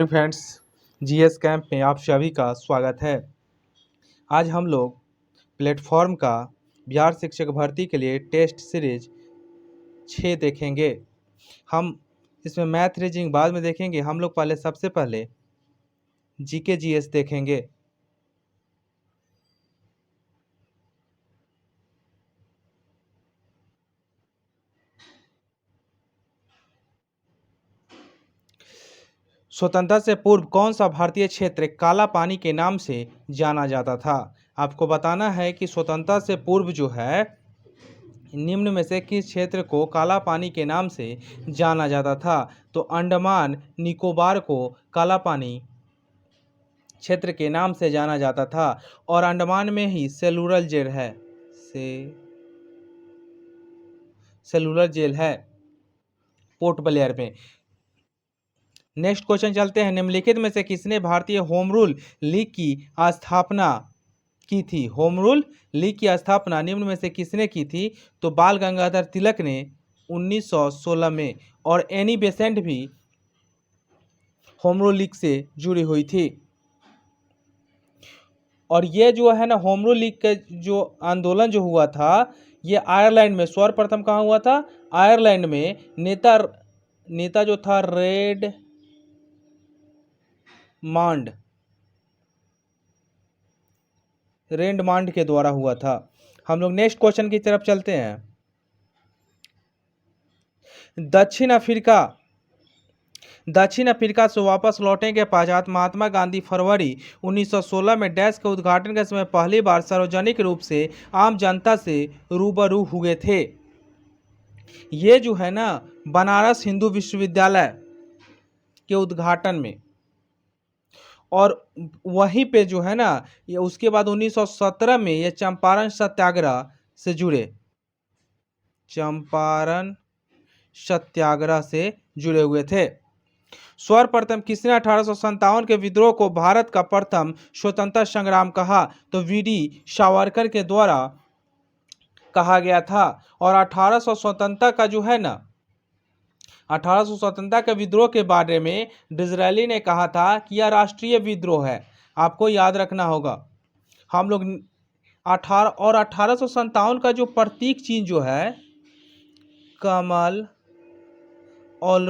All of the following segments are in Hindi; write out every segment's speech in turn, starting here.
फ्रेंड्स, जीएस कैंप में आप सभी का स्वागत है। आज हम लोग प्लेटफॉर्म का बिहार शिक्षक भर्ती के लिए टेस्ट सीरीज 6 देखेंगे। हम इसमें मैथ रीजनिंग बाद में देखेंगे। हम लोग सबसे पहले जीके जीएस देखेंगे। स्वतंत्रता से पूर्व कौन सा भारतीय क्षेत्र काला पानी के नाम से जाना जाता था? आपको बताना है कि स्वतंत्रता से पूर्व जो है निम्न में से किस क्षेत्र को काला पानी के नाम से जाना जाता था? तो अंडमान निकोबार को काला पानी क्षेत्र के नाम से जाना जाता था और अंडमान में ही सेलुलर जेल है। सेलुलर जेल है पोर्ट ब्लेयर में। नेक्स्ट क्वेश्चन चलते हैं। निम्नलिखित में से किसने भारतीय होम रूल लीग की स्थापना की थी? होम रूल लीग की स्थापना निम्न में से किसने की थी? तो बाल गंगाधर तिलक ने 1916 में, और एनी बेसेंट भी होम रूल लीग से जुड़ी हुई थी। और ये जो है ना होम रूल लीग का जो आंदोलन जो हुआ था ये आयरलैंड में सर्वप्रथम कहाँ हुआ था? आयरलैंड में। नेता जो था रेडमांड के द्वारा हुआ था। हम लोग नेक्स्ट क्वेश्चन की तरफ चलते हैं। दक्षिण अफ्रीका से वापस लौटने के पश्चात महात्मा गांधी फरवरी 1916 में डैश के उद्घाटन के समय पहली बार सार्वजनिक रूप से आम जनता से रूबरू हुए थे। ये जो है ना बनारस हिंदू विश्वविद्यालय के उद्घाटन में, और वहीं पे जो है ना ये उसके बाद 1917 में ये चंपारण सत्याग्रह से जुड़े। चंपारण सत्याग्रह से जुड़े हुए थे। सर्वप्रथम किसने 1857 के विद्रोह को भारत का प्रथम स्वतंत्रता संग्राम कहा? तो वीडी सावरकर के द्वारा कहा गया था। और 1800 स्वतंत्रता का जो है ना 1800 स्वतंत्रता के विद्रोह के बारे में डिज़रायली ने कहा था कि यह राष्ट्रीय विद्रोह है। आपको याद रखना होगा। हम लोग 1857 का जो प्रतीक चिन्ह जो है कमल और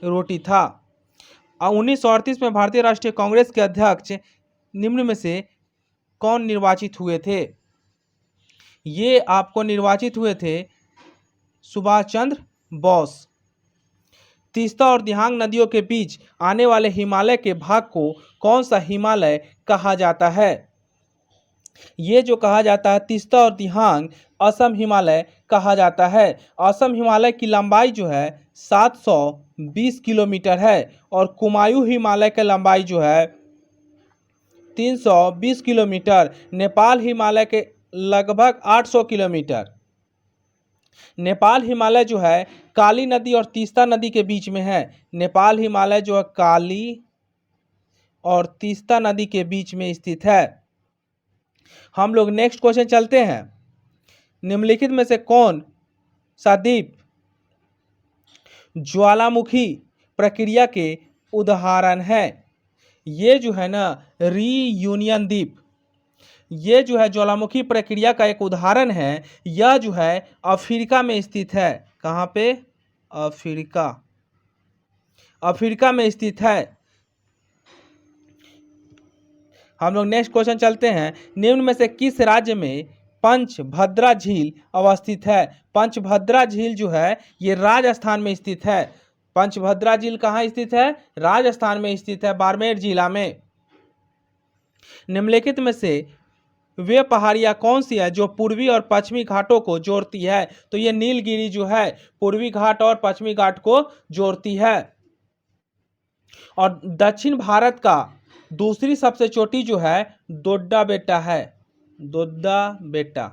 रोटी था। 1938 में भारतीय राष्ट्रीय कांग्रेस के अध्यक्ष निम्न में से कौन निर्वाचित हुए थे? ये आपको निर्वाचित हुए थे सुभाष चंद्र बोस। तीस्ता और दिहांग नदियों के बीच आने वाले हिमालय के भाग को कौन सा हिमालय कहा जाता है? ये जो कहा जाता है तीस्ता और दिहांग असम हिमालय कहा जाता है। असम हिमालय की लंबाई जो है 720 किलोमीटर है और कुमायूं हिमालय की लंबाई जो है 320 किलोमीटर। नेपाल हिमालय के लगभग 800 किलोमीटर। नेपाल हिमालय जो है काली नदी और तीस्ता नदी के बीच में है। नेपाल हिमालय जो है काली और तीस्ता नदी के बीच में स्थित है। हम लोग नेक्स्ट क्वेश्चन चलते हैं। निम्नलिखित में से कौन सा द्वीप ज्वालामुखी प्रक्रिया के उदाहरण है? ये जो है ना रीयूनियन द्वीप, ये जो है ज्वालामुखी प्रक्रिया का एक उदाहरण है। यह जो है अफ्रीका में स्थित है। कहाँ पे? अफ्रीका में स्थित है। हम लोग नेक्स्ट क्वेश्चन चलते हैं। निम्न में से किस राज्य में पंचभद्रा झील अवस्थित है? पंचभद्रा झील जो है ये राजस्थान में स्थित है। पंचभद्रा झील कहाँ स्थित है? राजस्थान में स्थित है, बाड़मेर जिला में। निम्नलिखित में से वे पहाड़ियाँ कौन सी है जो पूर्वी और पश्चिमी घाटों को जोड़ती है? तो ये नीलगिरी जो है पूर्वी घाट और पश्चिमी घाट को जोड़ती है। और दक्षिण भारत का दूसरी सबसे चोटी जो है दोड्डा बेटा है। दोड्डा बेटा।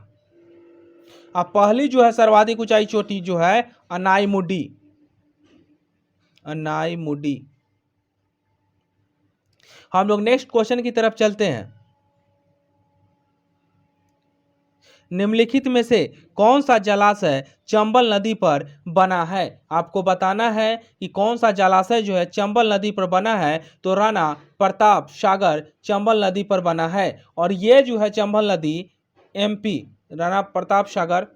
अब पहली जो है सर्वाधिक ऊंचाई चोटी जो है अनाईमुडी। हम लोग नेक्स्ट क्वेश्चन की तरफ चलते हैं। निम्नलिखित में से कौन सा जलाशय चंबल नदी पर बना है? आपको बताना है कि कौन सा जलाशय जो है चंबल नदी पर बना है। तो राणा प्रताप सागर चंबल नदी पर बना है। और ये जो है चंबल नदी एमपी, राणा प्रताप सागर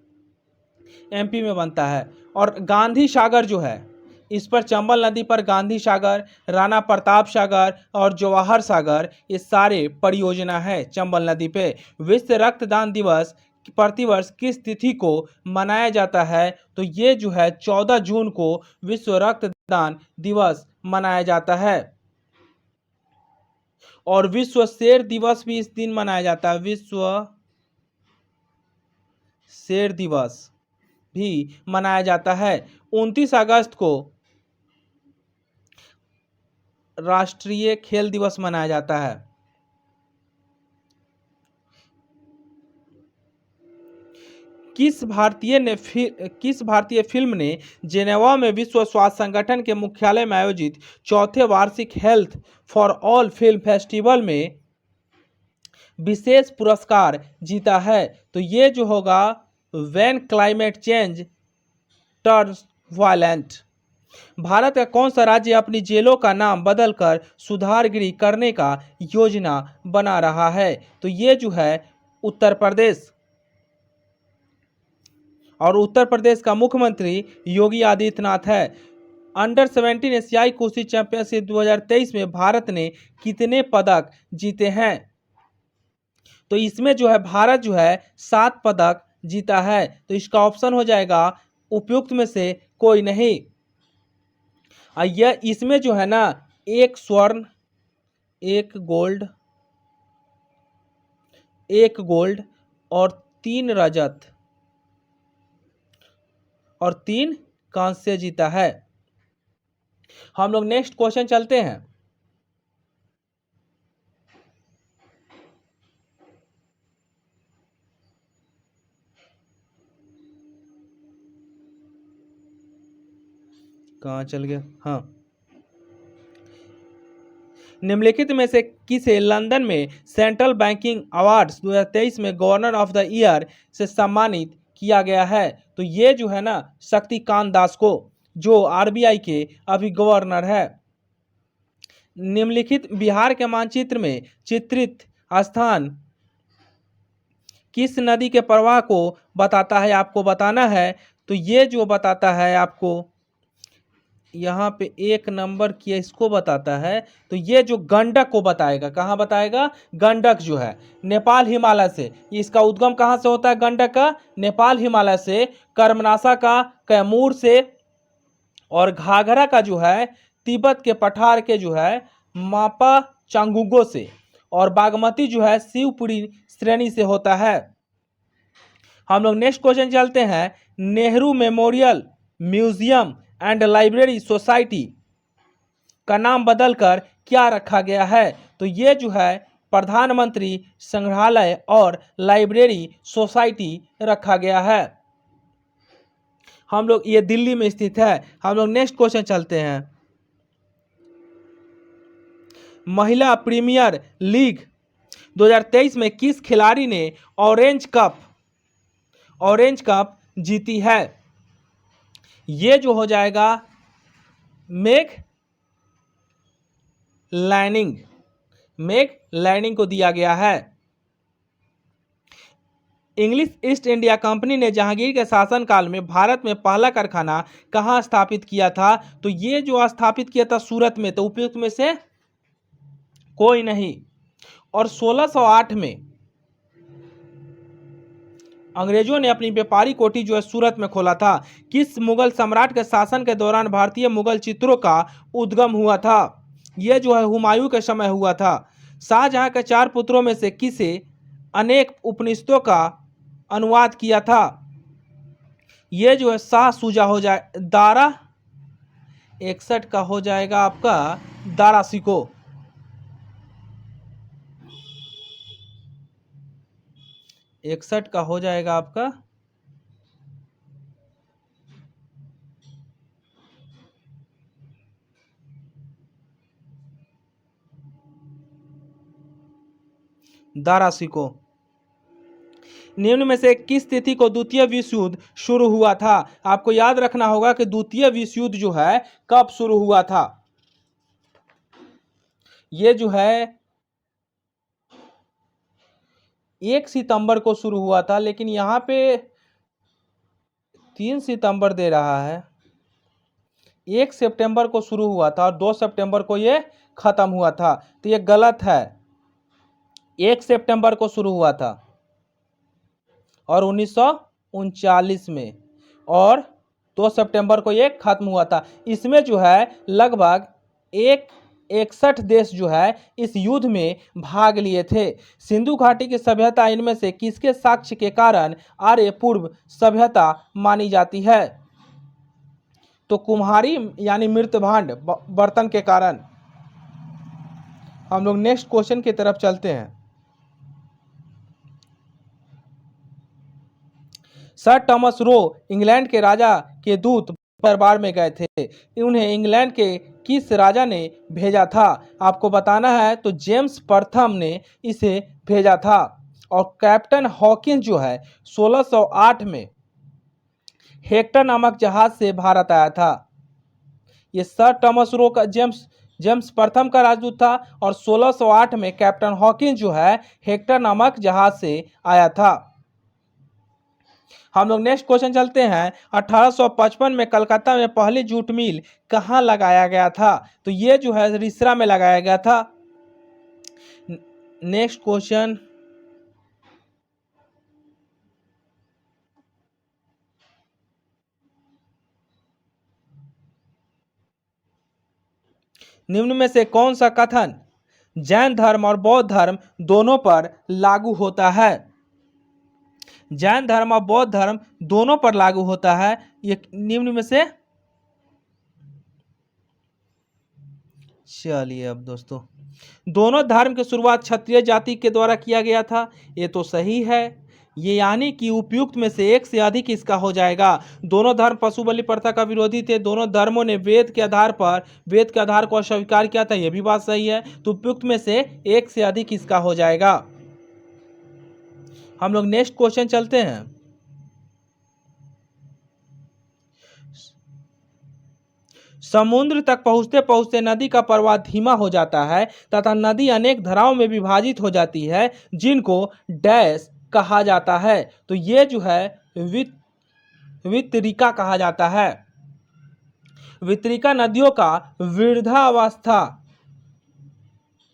एमपी में बनता है। और गांधी सागर जो है, इस पर चंबल नदी पर गांधी सागर, राणा प्रताप सागर और जवाहर सागर, ये सारे परियोजना है चंबल नदी पे। विश्व रक्तदान दिवस प्रतिवर्ष किस तिथि को मनाया जाता है? तो ये जो है 14 जून को विश्व रक्तदान दिवस मनाया जाता है। और विश्व शेर दिवस भी इस दिन मनाया जाता है। विश्व शेर दिवस भी मनाया जाता है। 29 अगस्त को राष्ट्रीय खेल दिवस मनाया जाता है। किस भारतीय फिल्म ने जेनेवा में विश्व स्वास्थ्य संगठन के मुख्यालय में आयोजित चौथे वार्षिक health for all film festival में विशेष पुरस्कार जीता है? तो ये जो होगा when climate change turns violent. Bharat का कौन सा राज्य अपनी जेलों का नाम बदलकर सुधारगृह करने का योजना बना रहा है? तो ये जो है उत्तर प्रदेश। और उत्तर प्रदेश का मुख्यमंत्री योगी आदित्यनाथ है। अंडर 17 एशियाई कुश्ती चैंपियनशिप 2023 में भारत ने कितने पदक जीते हैं? तो इसमें जो है भारत जो है 7 पदक जीता है। तो इसका ऑप्शन हो जाएगा उपयुक्त में से कोई नहीं। यह इसमें जो है ना 1 स्वर्ण, 1 गोल्ड, 1 गोल्ड और 3 रजत और 3 कांस्य जीता है। हम लोग नेक्स्ट क्वेश्चन चलते हैं। कहाँ चल गया? हाँ, निम्नलिखित में से किसे लंदन में सेंट्रल बैंकिंग अवार्ड्स 2023 में गवर्नर ऑफ द ईयर से सम्मानित किया गया है? तो ये जो है ना शक्तिकांत दास को, जो आरबीआई के अभी गवर्नर है। निम्नलिखित बिहार के मानचित्र में चित्रित स्थान किस नदी के प्रवाह को बताता है? आपको बताना है। तो ये जो बताता है आपको यहाँ पे 1 नंबर किया इसको बताता है। तो ये जो गंडक को बताएगा, कहाँ बताएगा? गंडक जो है नेपाल हिमालय से, इसका उद्गम कहाँ से होता है गंडक का? नेपाल हिमालय से, कर्मनाशा का कैमूर से, और घाघरा का जो है तिब्बत के पठार के जो है मापा चांगुगो से, और बागमती जो है शिवपुरी श्रेणी से होता है। हम लोग नेक्स्ट क्वेश्चन चलते हैं। Nehru memorial museum and library society का नाम बदलकर क्या रखा गया है? तो ये जो है प्रधानमंत्री संग्रहालय और लाइब्रेरी सोसाइटी रखा गया है। हम लोग, ये दिल्ली में स्थित है। हम लोग नेक्स्ट क्वेश्चन चलते हैं। महिला प्रीमियर लीग 2023 में किस खिलाड़ी ने ऑरेंज कप जीती है? ये जो हो जाएगा मेग लैनिंग को दिया गया है। इंग्लिश ईस्ट इंडिया कंपनी ने जहांगीर के शासनकाल में भारत में पहला कारखाना कहाँ स्थापित किया था? तो ये जो स्थापित किया था सूरत में। तो उपयुक्त में से कोई नहीं। और 1608 में अंग्रेजों ने अपनी व्यापारी कोठी जो है सूरत में खोला था। किस मुगल सम्राट के शासन के दौरान भारतीय मुगल चित्रों का उद्गम हुआ था? यह जो है हुमायूं के समय हुआ था। शाहजहां के 4 पुत्रों में से किसे अनेक उपनिषदों का अनुवाद किया था? यह जो है शाह शुजा हो जाए। दारा 61 का हो जाएगा आपका दारा सिको। इकसठ का हो जाएगा आपका दारा सिको। निम्न में से किस तिथि को द्वितीय विश्व युद्ध शुरू हुआ था? आपको याद रखना होगा कि द्वितीय विश्व युद्ध जो है कब शुरू हुआ था। ये जो है 1 सितंबर को शुरू हुआ था, लेकिन यहाँ पे 3 सितंबर दे रहा है। 1 सितंबर को शुरू हुआ था और 2 सितंबर को ये खत्म हुआ था, तो ये गलत है। 1 सितंबर को शुरू हुआ था और 1939 में, और 2 सितंबर को ये खत्म हुआ था। इसमें जो है लगभग 61 देश जो है इस युद्ध में भाग लिए थे। सिंधु घाटी की सभ्यता इनमें से किसके साक्ष्य के कारण आर्य पूर्व सभ्यता मानी जाती है? तो कुम्हारी यानी मृत भांड बर्तन के कारण। हम लोग नेक्स्ट क्वेश्चन की तरफ चलते हैं। सर थॉमस रो इंग्लैंड के राजा के दूत दरबार में गए थे। उन्हें इंग्लैंड के किस राजा ने भेजा था? आपको बताना है। तो जेम्स प्रथम ने इसे भेजा था। और कैप्टन हॉकिंस जो है 1608 में हेक्टर नामक जहाज से भारत आया था। ये सर थॉमस रो का जेम्स प्रथम का राजदूत था और 1608 में कैप्टन हॉकिंस जो है हेक्टर नामक जहाज से आया था। हम लोग नेक्स्ट क्वेश्चन चलते हैं। 1855 में कलकत्ता में पहली जूट मिल कहाँ लगाया गया था? तो ये जो है रिसरा में लगाया गया था। नेक्स्ट क्वेश्चन, निम्न में से कौन सा कथन जैन धर्म और बौद्ध धर्म दोनों पर लागू होता है? जैन धर्म और बौद्ध धर्म दोनों पर लागू होता है। ये निम्न में से, चलिए अब दोस्तों, दोनों धर्म की शुरुआत क्षत्रिय जाति के द्वारा किया गया था। ये तो सही है। ये यानी कि उपयुक्त में से एक से अधिक इसका हो जाएगा। दोनों धर्म पशु बलि प्रथा का विरोधी थे। दोनों धर्मों ने वेद के आधार को अस्वीकार किया था। यह भी बात सही है। तो उपयुक्त में से एक से अधिक इसका हो जाएगा। हम लोग नेक्स्ट क्वेश्चन चलते हैं। समुद्र तक पहुंचते पहुंचते नदी का प्रवाह धीमा हो जाता है तथा नदी अनेक धाराओं में विभाजित हो जाती है, जिनको डैश कहा जाता है। तो ये जो है वितरिका कहा जाता है। वितरिका नदियों का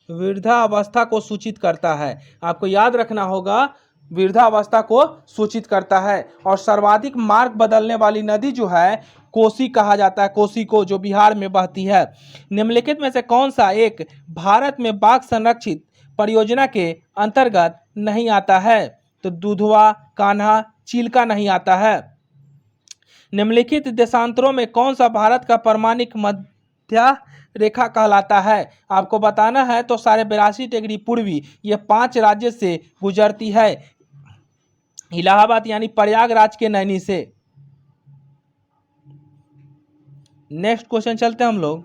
वृद्धावस्था को सूचित करता है। आपको याद रखना होगा, वृद्धावस्था को सूचित करता है। और सर्वाधिक मार्ग बदलने वाली नदी जो है कोसी कहा जाता है। कोसी को, जो बिहार में बहती है। निम्नलिखित में से कौन सा एक भारत में बाघ संरक्षित परियोजना के अंतर्गत नहीं आता है? तो दुधवा, कान्हा, चिल्का नहीं आता है। निम्नलिखित देशांतरों में कौन सा भारत का प्रमाणिक मध्य रेखा कहलाता है? आपको बताना है। तो 82.5 डिग्री पूर्वी ये 5 राज्य से गुजरती है। इलाहाबाद यानी प्रयागराज के नैनी से। नेक्स्ट क्वेश्चन चलते हैं हम लोग।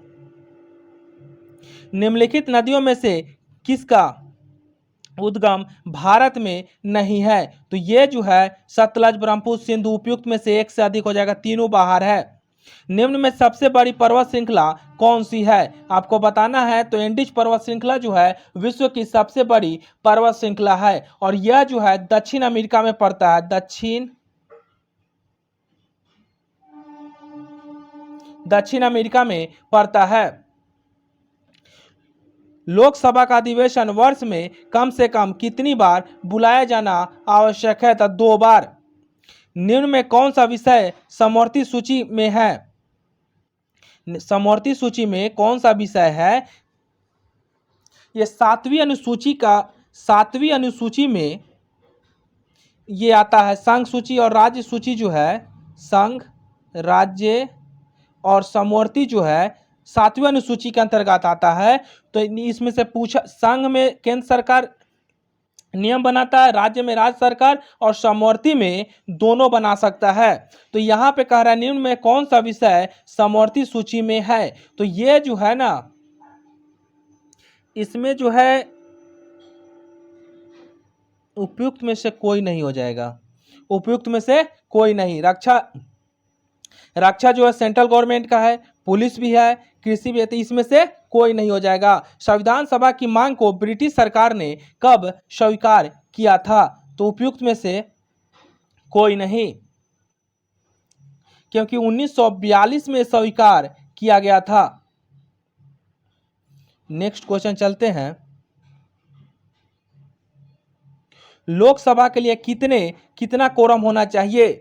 निम्नलिखित नदियों में से किसका उद्गम भारत में नहीं है? तो ये जो है सतलज, ब्रह्मपुत्र, सिंधु उपयुक्त में से एक से अधिक हो जाएगा। तीनों बाहर है। निम्न में सबसे बड़ी पर्वत श्रृंखला कौन सी है? आपको बताना है। तो एंडीज पर्वत श्रृंखला जो है विश्व की सबसे बड़ी पर्वत श्रृंखला है और यह जो है दक्षिण अमेरिका में पड़ता है। दक्षिण अमेरिका में पड़ता है। लोकसभा का अधिवेशन वर्ष में कम से कम कितनी बार बुलाया जाना आवश्यक है? तो 2 बार। निम्न में कौन सा विषय समवर्ती सूची में है? समवर्ती सूची में कौन सा विषय है? ये 7वीं अनुसूची में ये आता है। संघ सूची और राज्य सूची जो है, संघ, राज्य और समवर्ती जो है 7वीं अनुसूची के अंतर्गत आता है। तो इसमें से पूछा, संघ में केंद्र सरकार नियम बनाता है, राज्य में राज्य सरकार, और समवर्ती में दोनों बना सकता है। तो यहाँ पे कह रहा है निम्न में कौन सा विषय समवर्ती सूची में है? तो ये जो है ना, इसमें जो है उपयुक्त में से कोई नहीं हो जाएगा, उपयुक्त में से कोई नहीं। रक्षा जो है सेंट्रल गवर्नमेंट का है, पुलिस भी है, कृषि भी है, तो इसमें से कोई नहीं हो जाएगा। संविधान सभा की मांग को ब्रिटिश सरकार ने कब स्वीकार किया था? तो उपयुक्त में से कोई नहीं, क्योंकि 1942 में स्वीकार किया गया था। नेक्स्ट क्वेश्चन चलते हैं। लोकसभा के लिए कितना कोरम होना चाहिए?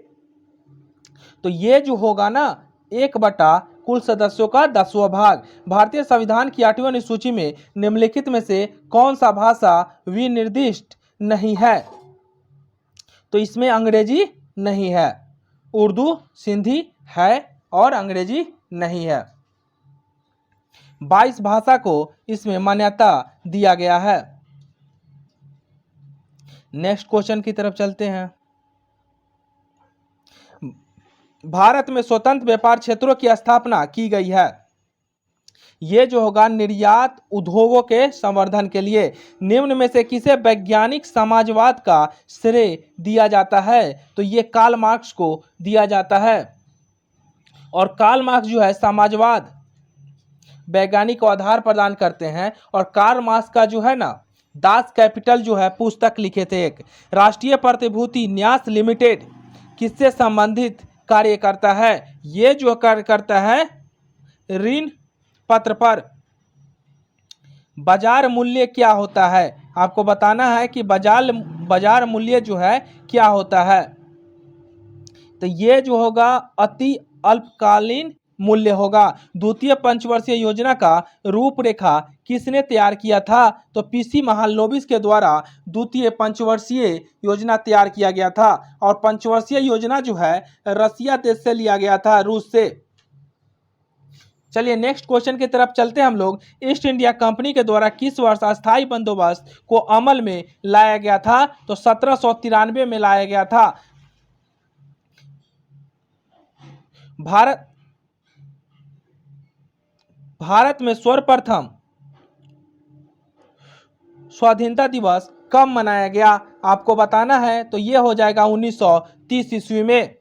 तो ये जो होगा ना, 1/, कुल सदस्यों का 10वां भाग। भारतीय संविधान की 8वीं अनुसूची में निम्नलिखित में से कौन सा भाषा विनिर्दिष्ट नहीं है? तो इसमें अंग्रेजी नहीं है, उर्दू, सिंधी है और अंग्रेजी नहीं है। 22 भाषा को इसमें मान्यता दिया गया है। नेक्स्ट क्वेश्चन की तरफ चलते हैं। भारत में स्वतंत्र व्यापार क्षेत्रों की स्थापना की गई है। ये जो होगा निर्यात उद्योगों के संवर्धन के लिए। निम्न में से किसे वैज्ञानिक समाजवाद का श्रेय दिया जाता है? तो ये कार्ल मार्क्स को दिया जाता है। और कार्ल मार्क्स जो है समाजवाद वैज्ञानिक को आधार प्रदान करते हैं। और कार्ल मार्क्स का जो है ना दास कैपिटल जो है पुस्तक लिखे थे एक। राष्ट्रीय प्रतिभूति न्यास लिमिटेड किससे संबंधित कार्य करता है? ये जो कार्य करता है ऋण पत्र पर। बाजार मूल्य क्या होता है? आपको बताना है कि बाजार मूल्य जो है क्या होता है। तो ये जो होगा अति अल्पकालीन मूल्य होगा। द्वितीय पंचवर्षीय योजना का रूपरेखा किसने तैयार किया था? तो पीसी महालनोबिस के द्वारा द्वितीय पंचवर्षीय योजना तैयार किया गया था। और पंचवर्षीय योजना जो है रसिया देश से लिया गया था, रूस से। चलिए नेक्स्ट क्वेश्चन की तरफ चलते हैं हम लोग। ईस्ट इंडिया कंपनी के द्वारा किस वर्ष अस्थायी बंदोबस्त को अमल में लाया गया था? तो 1793 में लाया गया था। भारत में सर्वप्रथम स्वाधीनता दिवस कब मनाया गया? आपको बताना है। तो ये हो जाएगा 1930 ईस्वी में।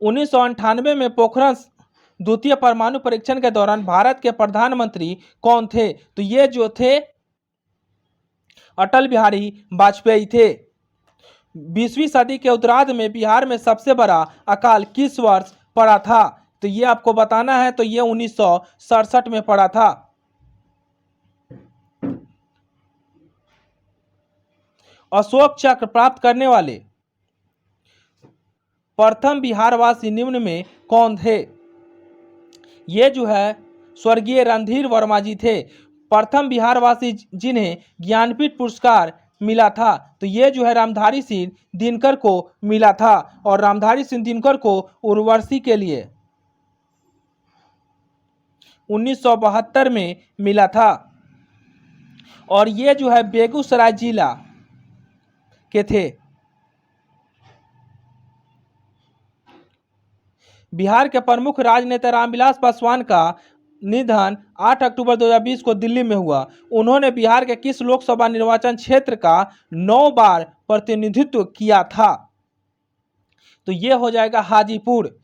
1998 में पोखरण द्वितीय परमाणु परीक्षण के दौरान भारत के प्रधानमंत्री कौन थे? तो ये जो थे अटल बिहारी वाजपेयी थे। 20वीं सदी के उत्तरार्ध में बिहार में सबसे बड़ा अकाल किस वर्ष पड़ा था? तो ये आपको बताना है। तो ये 1967 में पड़ा था। अशोक चक्र प्राप्त करने वाले प्रथम बिहारवासी निम्न में कौन थे? ये जो है स्वर्गीय रणधीर वर्मा जी थे, प्रथम बिहारवासी जिन्हें ज्ञानपीठ पुरस्कार मिला था। तो ये जो है रामधारी सिंह दिनकर को मिला था। और रामधारी सिंह दिनकर को उर्वशी के लिए 1972 में मिला था। और ये जो है बेगूसराय जिला के थे। बिहार के प्रमुख राजनेता रामविलास पासवान का निधन 8 अक्टूबर 2020 को दिल्ली में हुआ। उन्होंने बिहार के किस लोकसभा निर्वाचन क्षेत्र का 9 बार प्रतिनिधित्व किया था? तो ये हो जाएगा Hajipur.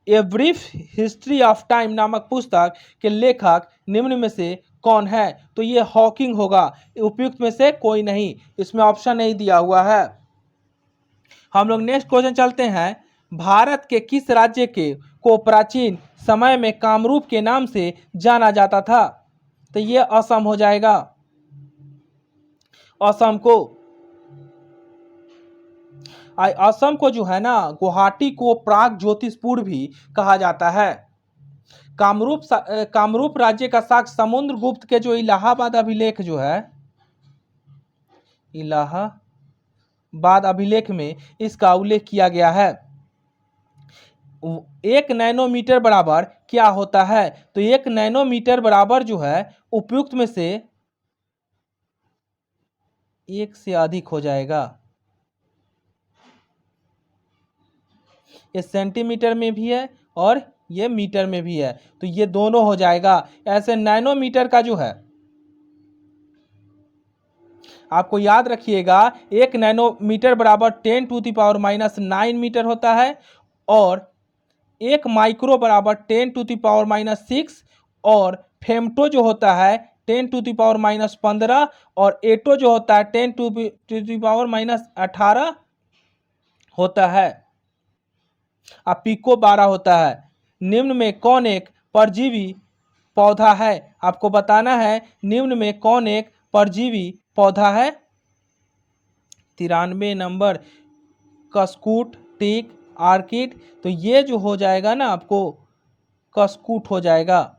A brief history of time नामक पुस्तक के लेखक निम्न में से कौन है? तो ये हॉकिंग होगा। उपयुक्त में से कोई नहीं, इसमें ऑप्शन नहीं दिया हुआ है। हम लोग नेक्स्ट क्वेश्चन चलते हैं। भारत के किस राज्य को प्राचीन समय में कामरूप के नाम से जाना जाता था? तो ये असम हो जाएगा। असम को जो है ना गुवाहाटी को प्राग ज्योतिषपुर भी कहा जाता है। कामरूप राज्य का साक्ष्य समुद्रगुप्त के जो इलाहाबाद अभिलेख जो है, इलाहाबाद अभिलेख में इसका उल्लेख किया गया है। 1 नैनोमीटर बराबर क्या होता है? तो 1 नैनोमीटर बराबर जो है उपयुक्त में से 1 से अधिक हो जाएगा। ये सेंटीमीटर में भी है और ये मीटर में भी है, तो ये दोनों हो जाएगा। ऐसे नैनोमीटर का जो है आपको याद रखिएगा 1 नैनोमीटर बराबर 10⁻⁹ मीटर होता है, और 1 माइक्रो बराबर 10⁻⁻6, और फेम्टो जो होता है 10⁻⁻15, और एटो जो होता है 10⁻⁻18 होता है। अब पिको 12 होता है। निम्न में कौन एक परजीवी पौधा है? आपको बताना है निम्न में कौन एक परजीवी पौधा है। 93 नंबर कस्कूट, टिक, आर्किड। तो ये जो हो जाएगा ना आपको कस्कूट हो जाएगा।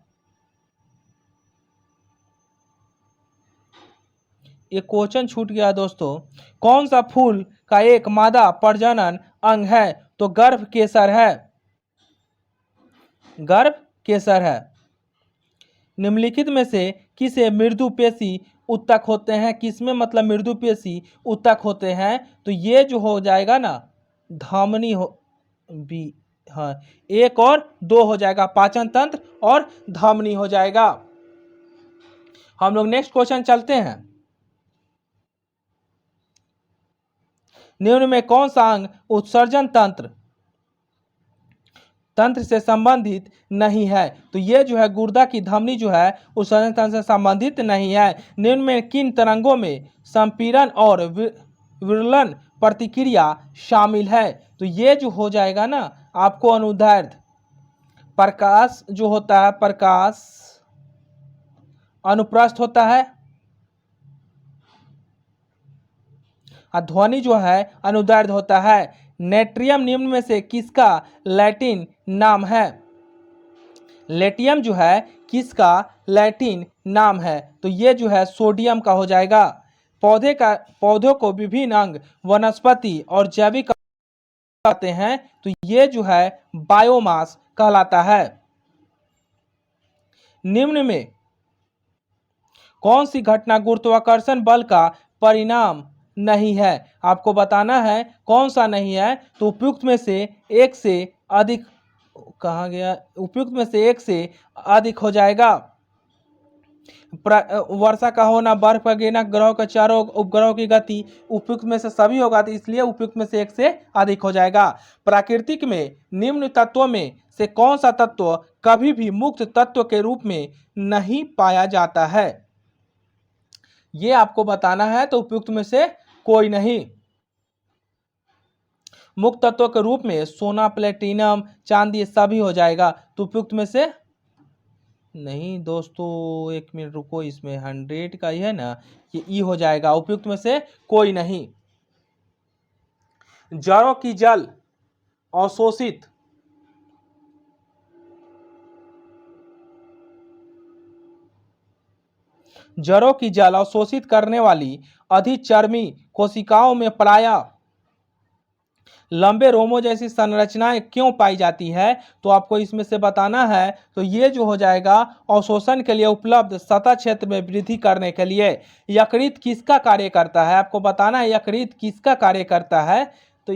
ये क्वेश्चन छूट गया दोस्तों। कौन सा फूल का एक मादा प्रजनन अंग है? तो गर्भ केसर है, गर्भ केसर है। निम्नलिखित में से किसे मृदु पेशी उत्तक होते हैं? किसमें मतलब मृदु पेशी उत्तक होते हैं? तो ये जो हो जाएगा ना धमनी हो बी, हाँ 1 और 2 हो जाएगा, पाचन तंत्र और धमनी हो जाएगा। हम लोग नेक्स्ट क्वेश्चन चलते हैं। निम्न में कौन सा अंग उत्सर्जन तंत्र से संबंधित नहीं है? तो ये जो है गुर्दा की धमनी जो है उत्सर्जन तंत्र से संबंधित नहीं है। निम्न में किन तरंगों में संपीड़न और विरलन प्रतिक्रिया शामिल है? तो ये जो हो जाएगा ना आपको अनुदैर्ध्य प्रकाश जो होता है, प्रकाश अनुप्रस्थ होता है, ध्वनि जो है अनुदैर्ध्य होता है। नेट्रियम निम्न में से किसका लैटिन नाम है? लेटियम जो है किसका लैटिन नाम है? तो ये जो है सोडियम का हो जाएगा। पौधों को विभिन्न अंग वनस्पति और जैविक कहते हैं, तो ये जो है बायोमास कहलाता है। निम्न में कौन सी घटना गुरुत्वाकर्षण बल का परिणाम नहीं है? आपको बताना है कौन सा नहीं है। तो उपयुक्त में से एक से अधिक कहा गया, उपयुक्त में से एक से अधिक हो जाएगा। वर्षा का होना, बर्फ का गिरना, ग्रहों के चारों उपग्रहों की गति, उपयुक्त में से सभी होगा, तो इसलिए उपयुक्त में से एक से अधिक हो जाएगा। प्राकृतिक में निम्न तत्वों में से कौन सा तत्व कभी भी मुक्त तत्व के रूप में नहीं पाया जाता है? ये आपको बताना है। तो उपयुक्त में से कोई नहीं। मुक्त तत्व के रूप में सोना, प्लेटिनम, चांदी सभी हो जाएगा। तो उपयुक्त में से नहीं दोस्तों, 1 मिनट रुको, इसमें 100 का ही है ना, ये ई हो जाएगा। उपयुक्त में से कोई नहीं। जड़ों की जल अवशोषित जड़ों की जल अवशोषित करने वाली अधिचर्मी कोशिकाओं में प्रायः लंबे रोमों जैसी संरचनाएं क्यों पाई जाती है? तो आपको इसमें से बताना है। तो ये जो हो जाएगा अवशोषण के लिए उपलब्ध सतह क्षेत्र में वृद्धि करने के लिए। यकृत किसका कार्य करता है? आपको बताना है यकृत किसका कार्य करता है। तो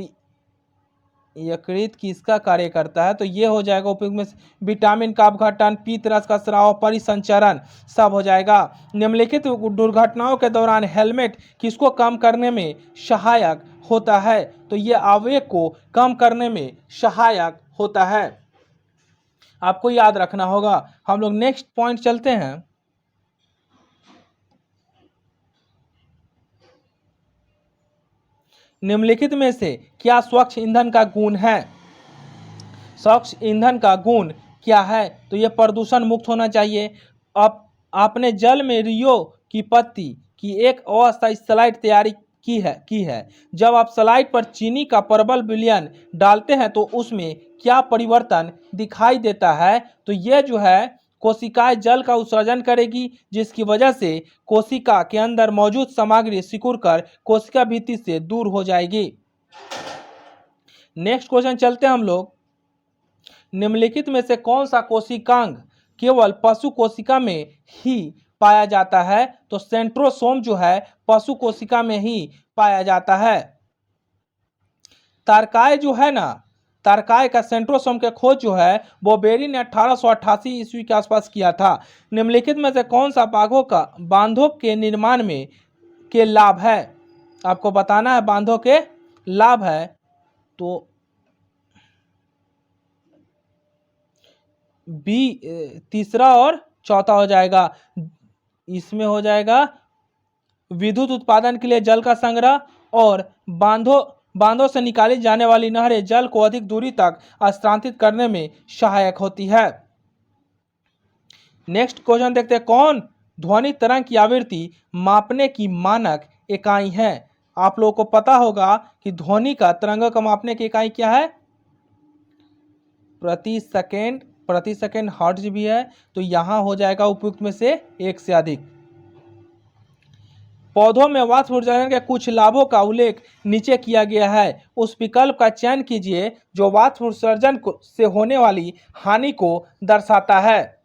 यकृत किसका कार्य करता है? तो ये हो जाएगा उपयुक्त में विटामिन का अपघटन, पीत रस का स्राव, परिसंचरण सब हो जाएगा। निम्नलिखित दुर्घटनाओं के दौरान हेलमेट किसको कम करने में सहायक होता है? तो ये आवेग को कम करने में सहायक होता है। आपको याद रखना होगा। हम लोग नेक्स्ट पॉइंट चलते हैं। निम्नलिखित में से क्या स्वच्छ ईंधन का गुण है? स्वच्छ ईंधन का गुण क्या है? तो यह प्रदूषण मुक्त होना चाहिए। आपने जल में रियो की पत्ती की एक अस्थायी स्लाइड तैयारी की है। जब आप स्लाइड पर चीनी का प्रबल विलयन डालते हैं तो उसमें क्या परिवर्तन दिखाई देता है? तो यह जो है कोशिकाएं जल का उत्सर्जन करेगी, जिसकी वजह से कोशिका के अंदर मौजूद सामग्री सिकुड़कर कोशिका भित्ति से दूर हो जाएगी। नेक्स्ट क्वेश्चन चलते हैं हम लोग। निम्नलिखित में से कौन सा कोशिकांग केवल पशु कोशिका में ही पाया जाता है? तो सेंट्रोसोम जो है पशु कोशिका में ही पाया जाता है। तारकाय जो है ना, तारकाय का सेंट्रोसोम के खोज जो है वो बेरी ने 1888 ईस्वी के आसपास किया था। निम्नलिखित में से कौन सा बांधों के निर्माण में के लाभ है, आपको बताना है बांधों के लाभ है। तो बी तीसरा और चौथा हो जाएगा। इसमें हो जाएगा विद्युत उत्पादन के लिए जल का संग्रह और बांधों से निकाली जाने वाली नहरें जल को अधिक दूरी तक स्थानांतरित करने में सहायक होती है। नेक्स्ट क्वेश्चन देखते हैं, कौन ध्वनि तरंग की आवृत्ति मापने की मानक इकाई है? आप लोगों को पता होगा कि ध्वनि का तरंगों का मापने की इकाई क्या है? प्रति सेकेंड हर्ट्ज भी है, तो यहां हो जाएगा उपयुक्त में से एक से अधिक। पौधों में वाष्प उत्सर्जन के कुछ लाभों का उल्लेख नीचे किया गया है, उस विकल्प का चयन कीजिए जो वाष्प उत्सर्जन से होने वाली हानि को दर्शाता है।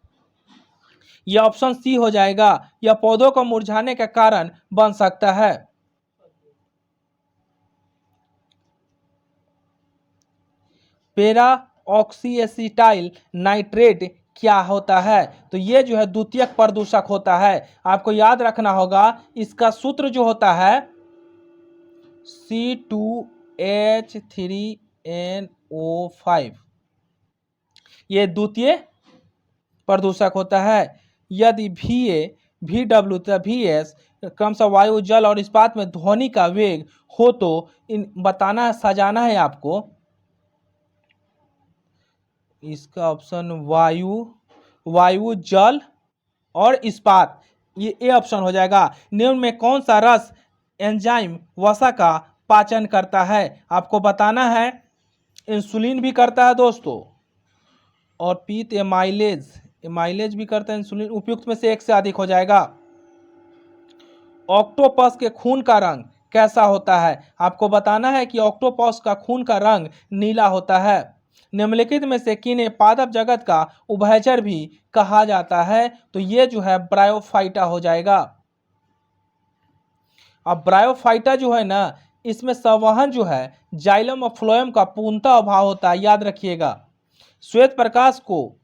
यह ऑप्शन सी हो जाएगा, यह पौधों को मुरझाने का कारण बन सकता है। पैरा ऑक्सीएसिटाइल नाइट्रेट क्या होता है? तो ये जो है द्वितीयक प्रदूषक होता है। आपको याद रखना होगा इसका सूत्र जो होता है C2H3NO5, ये द्वितीय प्रदूषक होता है। यदि VW तथा VS क्रमशः वायु, जल और इस्पात में ध्वनि का वेग हो तो इन सजाना है आपको। इसका ऑप्शन वायु, जल और इस्पात, ये ऑप्शन हो जाएगा। निम्न में कौन सा रस एंजाइम वसा का पाचन करता है? आपको बताना है इंसुलिन भी करता है दोस्तों, और पीत एमाइलेज भी करता है इंसुलिन। उपयुक्त में से एक से अधिक हो जाएगा। ऑक्टोपस के खून का रंग कैसा होता है? आपको बताना है कि ऑक्टोपस का खून का रंग नीला होता है। निम्नलिखित में से किन्हें पादप जगत का उभयचर भी कहा जाता है? तो ये जो है ब्रायोफाइटा हो जाएगा। अब ब्रायोफाइटा जो है ना, इसमें संवहन जो है जाइलम और फ्लोएम का पूर्णतः अभाव होता है, याद रखिएगा। श्वेत प्रकाश को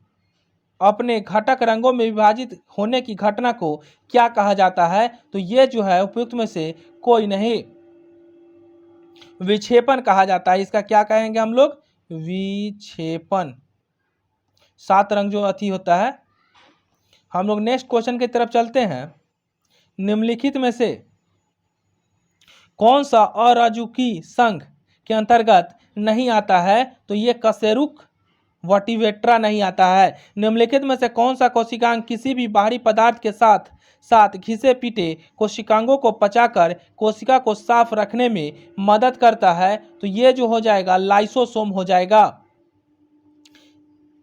अपने घटक रंगों में विभाजित होने की घटना को क्या कहा जाता है? तो ये जो है उपयुक्त में से कोई नहीं, विक्षेपण कहा जाता है। इसका क्या कहेंगे हम लोग? विक्षेपण। 7 रंग जो अति होता है। हम लोग नेक्स्ट क्वेश्चन की तरफ चलते हैं। निम्नलिखित में से कौन सा अराजुकी संघ के अंतर्गत नहीं आता है? तो ये कशेरुक वर्टिब्रेटा नहीं आता है। निम्नलिखित में से कौन सा कोशिकांग किसी भी बाहरी पदार्थ के साथ घिसे पीटे कोशिकांगों को पचाकर कोशिका को साफ रखने में मदद करता है? तो ये जो हो जाएगा लाइसोसोम हो जाएगा।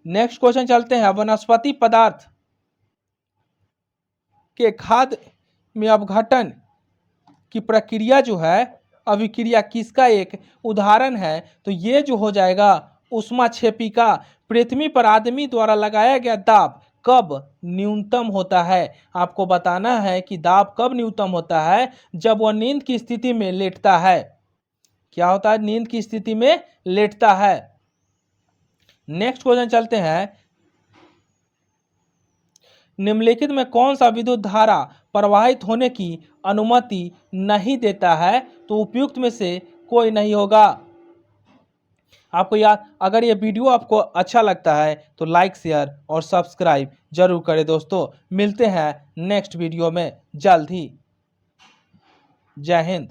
नेक्स्ट क्वेश्चन चलते हैं, वनस्पति पदार्थ के खाद्य में अपघटन की प्रक्रिया जो है अभिक्रिया किसका एक उदाहरण है? तो ये जो हो जाएगा ऊष्माक्षेपिका। पृथ्वी पर आदमी द्वारा लगाया गया दाब कब न्यूनतम होता है? आपको बताना है कि दाब कब न्यूनतम होता है? जब वह नींद की स्थिति में लेटता है। क्या होता है? नींद की स्थिति में लेटता है। नेक्स्ट क्वेश्चन चलते हैं, निम्नलिखित में कौन सा विद्युत धारा प्रवाहित होने की अनुमति नहीं देता है? तो उपयुक्त में से कोई नहीं होगा। आपको याद, अगर ये वीडियो आपको अच्छा लगता है तो लाइक, शेयर और सब्सक्राइब जरूर करें दोस्तों। मिलते हैं नेक्स्ट वीडियो में जल्द ही। जय हिंद।